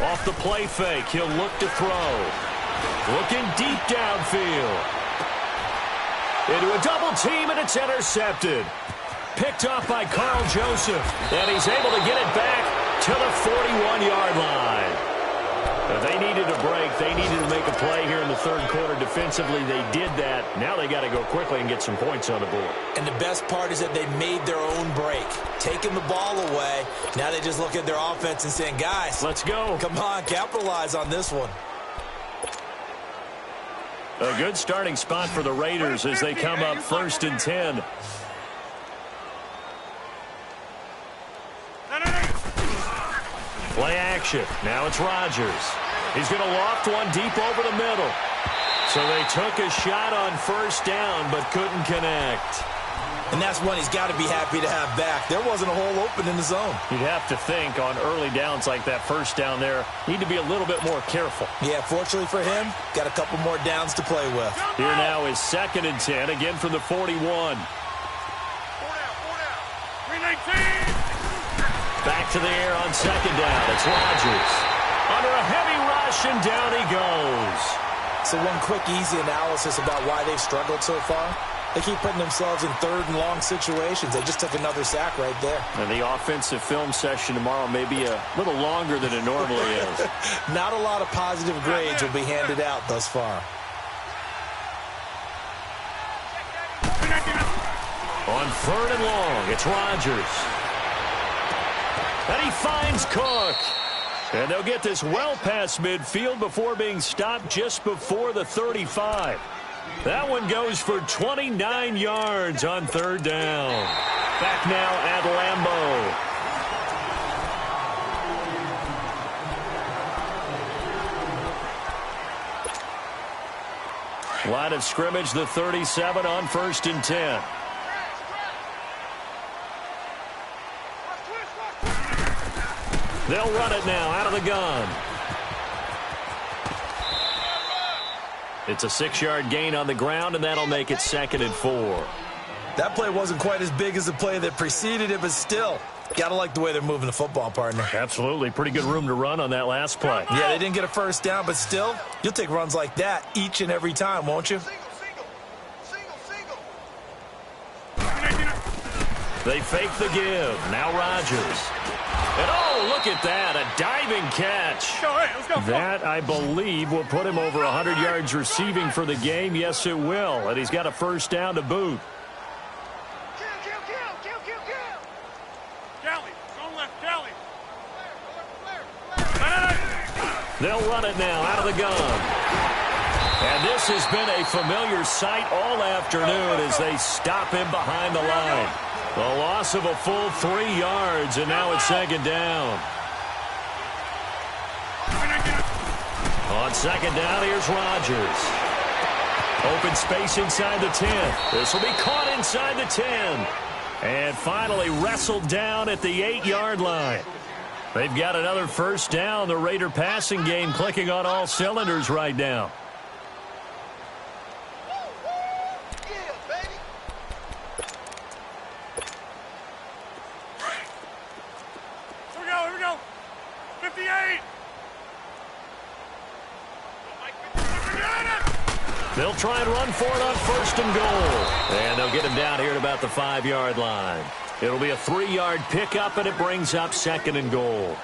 Off the play fake, he'll look to throw. Looking deep downfield. Into a double team, and it's intercepted. Picked off by Carl Joseph. And he's able to get it back to the 41-yard line. They needed a break. They needed to make a play here in the third quarter. Defensively, they did that. Now they got to go quickly and get some points on the board. And the best part is that they made their own break. Taking the ball away. Now they just look at their offense and saying, guys, let's go. Come on, capitalize on this one. A good starting spot for the Raiders as they come up 1st and 10. Play action. Now it's Rodgers. He's going to loft one deep over the middle. So they took a shot on 1st down but couldn't connect. And that's one he's got to be happy to have back. There wasn't a hole open in the zone. You'd have to think on early downs like that 1st down there, need to be a little bit more careful. Yeah, fortunately for him, got a couple more downs to play with. Here now is 2nd and 10, again from the 41. 4 down. 319. Back to the air on 2nd down. It's Rodgers. Under a heavy rush, and down he goes. So one quick, easy analysis about why they've struggled so far. They keep putting themselves in 3rd and long situations. They just took another sack right there. And the offensive film session tomorrow may be a little longer than it normally is. Not a lot of positive grades will be handed out thus far. On 3rd and long, it's Rodgers. And he finds Cook. And they'll get this well past midfield before being stopped just before the 35. That one goes for 29 yards on 3rd down. Back now at Lambeau. Line of scrimmage, the 37 on 1st and 10. They'll run it now out of the gun. It's a 6-yard gain on the ground, and that'll make it 2nd and 4. That play wasn't quite as big as the play that preceded it, but still, got to like the way they're moving the football, partner. Absolutely. Pretty good room to run on that last play. Yeah, they didn't get a 1st down, but still, you'll take runs like that each and every time, won't you? They fake the give. Now Rodgers. And oh, look at that, a diving catch. That, I believe, will put him over 100 yards receiving for the game. Yes, it will. And he's got a 1st down to boot. They'll run it now out of the gun. And this has been a familiar sight all afternoon as they stop him behind the line. A loss of a full 3 yards, and now it's 2nd down. On 2nd down, here's Rodgers. Open space inside the 10. This will be caught inside the 10. And finally wrestled down at the 8-yard line. They've got another 1st down. The Raider passing game clicking on all cylinders right now. They'll try and run for it on 1st and goal. And they'll get him down here at about the 5-yard line. It'll be a 3-yard pickup, and it brings up 2nd and goal.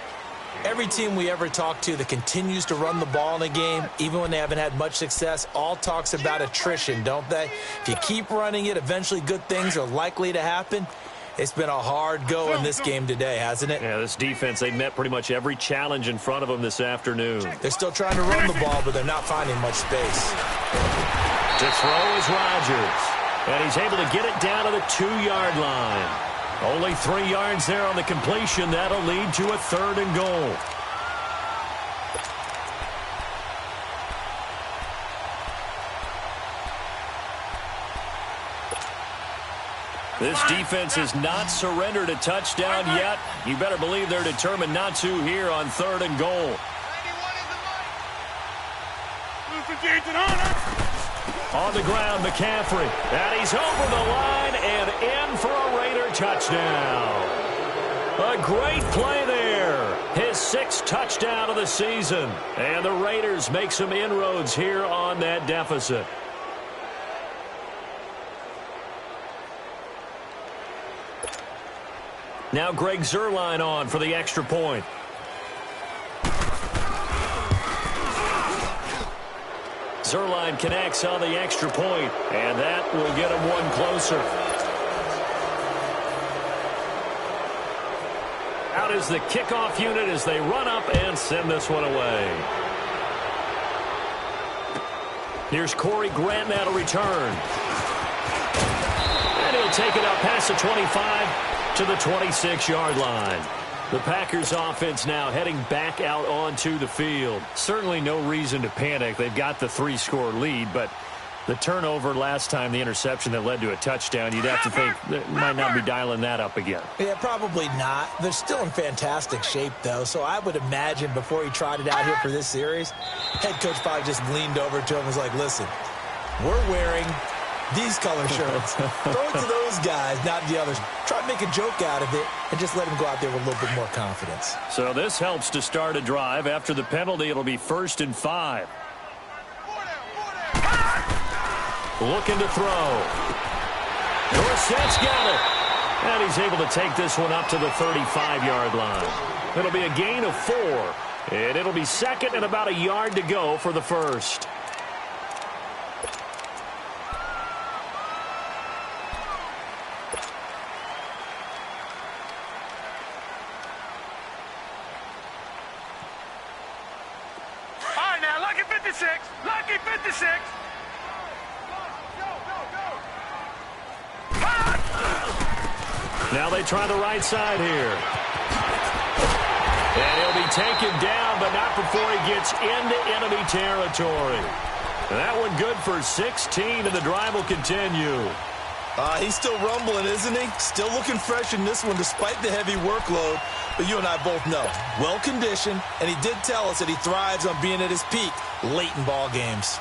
Every team we ever talk to that continues to run the ball in a game, even when they haven't had much success, all talks about attrition, don't they? If you keep running it, eventually good things are likely to happen. It's been a hard go in this game today, hasn't it? Yeah, this defense, they met pretty much every challenge in front of them this afternoon. They're still trying to run the ball, but they're not finding much space. To throw is Rodgers. And he's able to get it down to the 2-yard line. Only 3 yards there on the completion. That'll lead to a 3rd and goal. This defense has not surrendered a touchdown yet. You better believe they're determined not to here on 3rd and goal. On the ground, McCaffrey. And he's over the line and in for a Raider touchdown. A great play there. His 6th touchdown of the season. And the Raiders make some inroads here on that deficit. Now Greg Zuerlein on for the extra point. Zuerlein connects on the extra point, and that will get him one closer. Out is the kickoff unit as they run up and send this one away. Here's Corey Grant now to return. And he'll take it up past the 25 to the 26-yard line. The Packers offense now heading back out onto the field. Certainly no reason to panic. They've got the 3-score lead, but the turnover last time, the interception that led to a touchdown, you'd have to think they might not be dialing that up again. Yeah, probably not. They're still in fantastic shape, though, so I would imagine before he tried it out here for this series, head coach probably just leaned over to him and was like, listen, we're wearing these color shirts. Throw it to those guys, not the others. Try to make a joke out of it and just let them go out there with a little bit more confidence. So this helps to start a drive. After the penalty, it'll be 1st and 5. Looking to throw. Dorsett's got it. And he's able to take this one up to the 35-yard line. It'll be a gain of 4. And it'll be 2nd and about a yard to go for the 1st. Lucky 56! Lucky 56! Now they try the right side here. And he'll be taken down, but not before he gets into enemy territory. And that one good for 16, and the drive will continue. He's still rumbling, isn't he? Still looking fresh in this one despite the heavy workload. But you and I both know, well-conditioned, and he did tell us that he thrives on being at his peak late in ball games.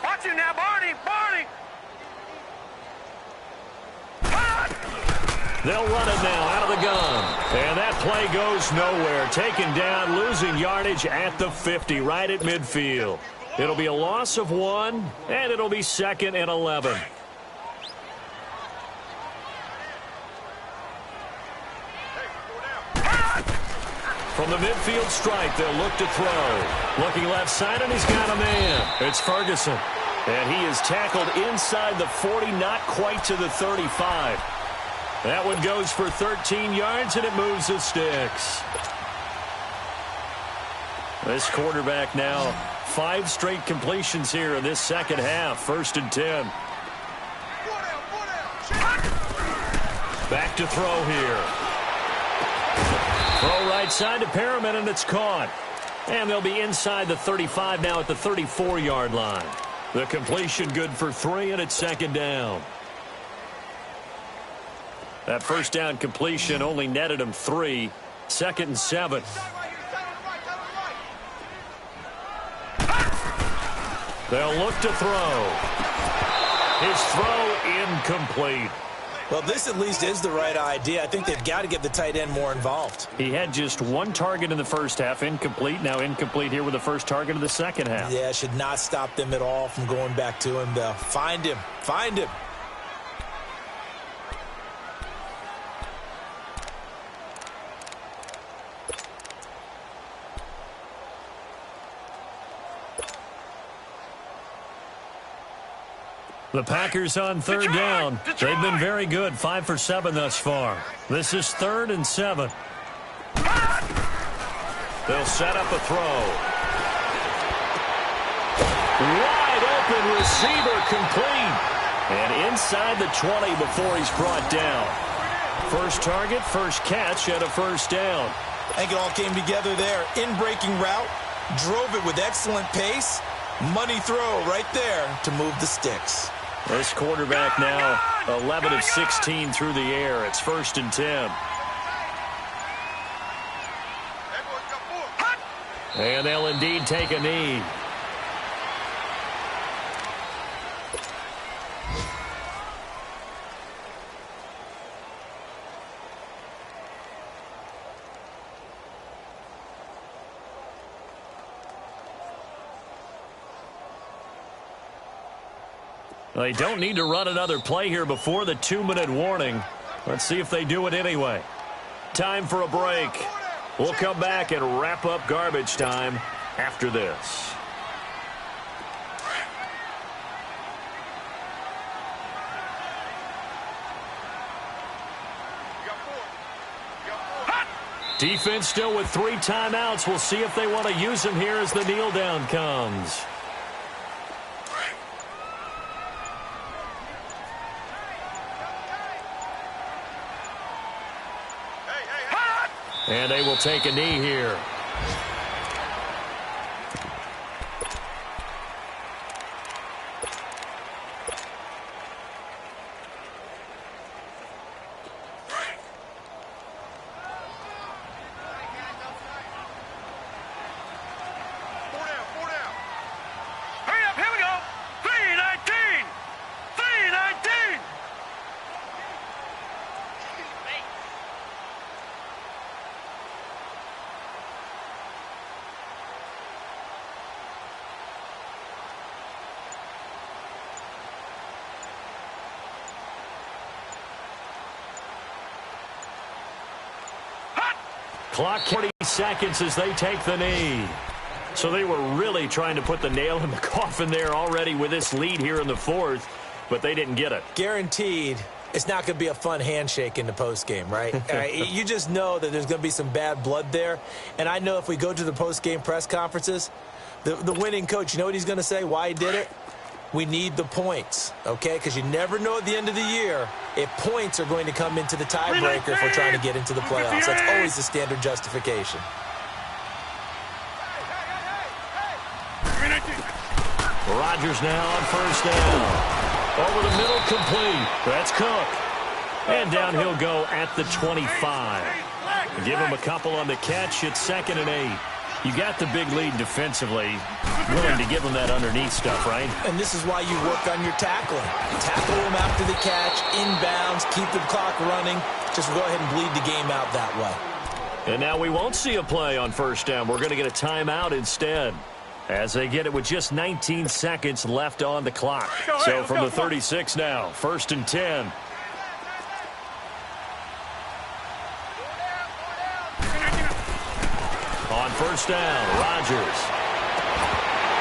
Watch him now, Barney! Barney! They'll run it now out of the gun. And that play goes nowhere. Taken down, losing yardage at the 50, right at midfield. It'll be a loss of 1, and it'll be 2nd and 11. From the midfield stripe, they'll look to throw. Looking left side, and he's got a man. It's Ferguson. And he is tackled inside the 40, not quite to the 35. That one goes for 13 yards, and it moves the sticks. This quarterback now, 5 straight completions here in this second half. 1st and 10. Back to throw here. Throw right side to Perriman, and it's caught. And they'll be inside the 35 now at the 34-yard line. The completion good for 3, and it's 2nd down. That first down completion only netted him 3. 2nd and 7. They'll look to throw. His throw incomplete. Well, this at least is the right idea. I think they've got to get the tight end more involved. He had just one target in the first half, incomplete. Now incomplete here with the first target of the second half. Yeah, should not stop them at all from going back to him, though. Find him. Find him. The Packers on third down. They've been very good, 5 for 7 thus far. This is 3rd and 7. They'll set up a throw. Wide open receiver complete. And inside the 20 before he's brought down. First target, first catch, and a first down. I think it all came together there. In-breaking route, drove it with excellent pace. Money throw right there to move the sticks. This quarterback now 11 of 16 through the air. It's 1st and 10. And they'll indeed take a knee. They don't need to run another play here before the 2-minute warning. Let's see if they do it anyway. Time for a break. We'll come back and wrap up garbage time after this. Defense still with 3 timeouts. We'll see if they want to use them here as the kneel down comes. And they will take a knee here. Clock 40 seconds as they take the knee. So they were really trying to put the nail in the coffin there already with this lead here in the 4th, but they didn't get it. Guaranteed it's not going to be a fun handshake in the postgame, right? You just know that there's going to be some bad blood there. And I know if we go to the postgame press conferences, the winning coach, you know what he's going to say, why he did it? We need the points, okay? Because you never know at the end of the year if points are going to come into the tiebreaker if we're trying to get into the playoffs. That's always the standard justification. Rodgers now on first down. Over the middle, complete. That's Cook. And down he'll go at the 25. Give him a couple on the catch. It's 2nd and 8. You got the big lead defensively, willing to give them that underneath stuff, right? And this is why you work on your tackling. Tackle them after the catch, inbounds, keep the clock running. Just go ahead and bleed the game out that way. And now we won't see a play on first down. We're going to get a timeout instead, as they get it with just 19 seconds left on the clock. So from the 36 now, 1st and 10. On first down, Rodgers.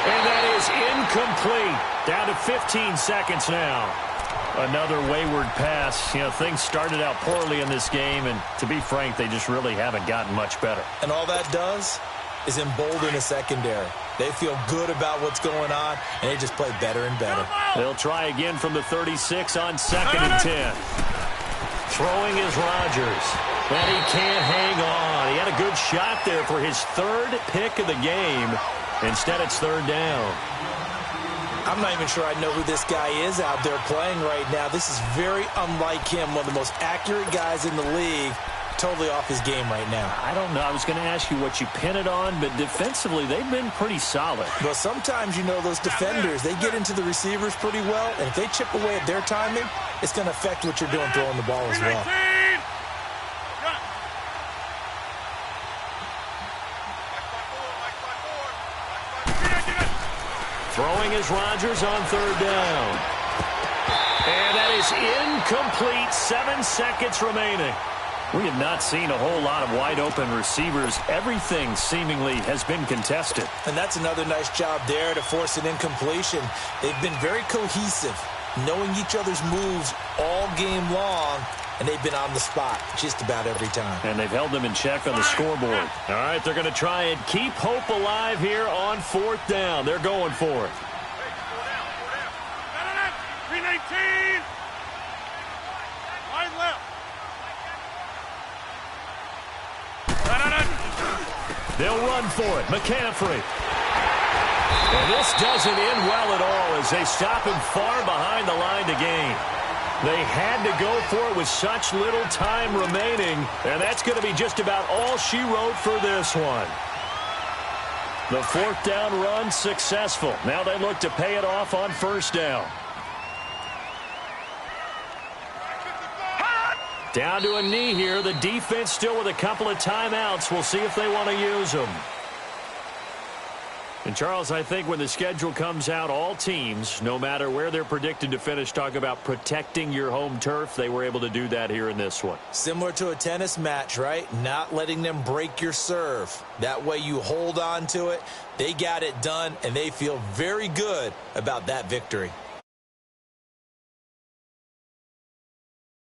And that is incomplete. Down to 15 seconds now. Another wayward pass. You know, things started out poorly in this game, and to be frank, they just really haven't gotten much better. And all that does is embolden a secondary. They feel good about what's going on, and they just play better and better. They'll try again from the 36 on 2nd and 10. Throwing is Rodgers. And he can't hang on. He had a good shot there for his 3rd pick of the game. Instead, it's 3rd down. I'm not even sure I know who this guy is out there playing right now. This is very unlike him, one of the most accurate guys in the league. totally off his game right now. I don't know. I was going to ask you what you pin it on, but defensively, they've been pretty solid. Well, sometimes, those defenders, they get into the receivers pretty well, and if they chip away at their timing, it's going to affect what you're doing throwing the ball as well. Throwing is Rodgers on third down. And that is incomplete. 7 seconds remaining. We have not seen a whole lot of wide-open receivers. Everything seemingly has been contested. And that's another nice job there to force an incompletion. They've been very cohesive, knowing each other's moves all game long, and they've been on the spot just about every time. And they've held them in check on the scoreboard. All right, they're going to try and keep hope alive here on fourth down. They're going for it. 319. Wide left. They'll run for it. McCaffrey. And this doesn't end well at all as they stop him far behind the line to gain. They had to go for it with such little time remaining, and that's going to be just about all she wrote for this one. The fourth down run successful. Now they look to pay it off on first down. Down to a knee here. The defense still with a couple of timeouts. We'll see if they want to use them. And, Charles, I think when the schedule comes out, all teams, no matter where they're predicted to finish, talk about protecting your home turf. They were able to do that here in this one. Similar to a tennis match, right? Not letting them break your serve. That way you hold on to it. They got it done, and they feel very good about that victory.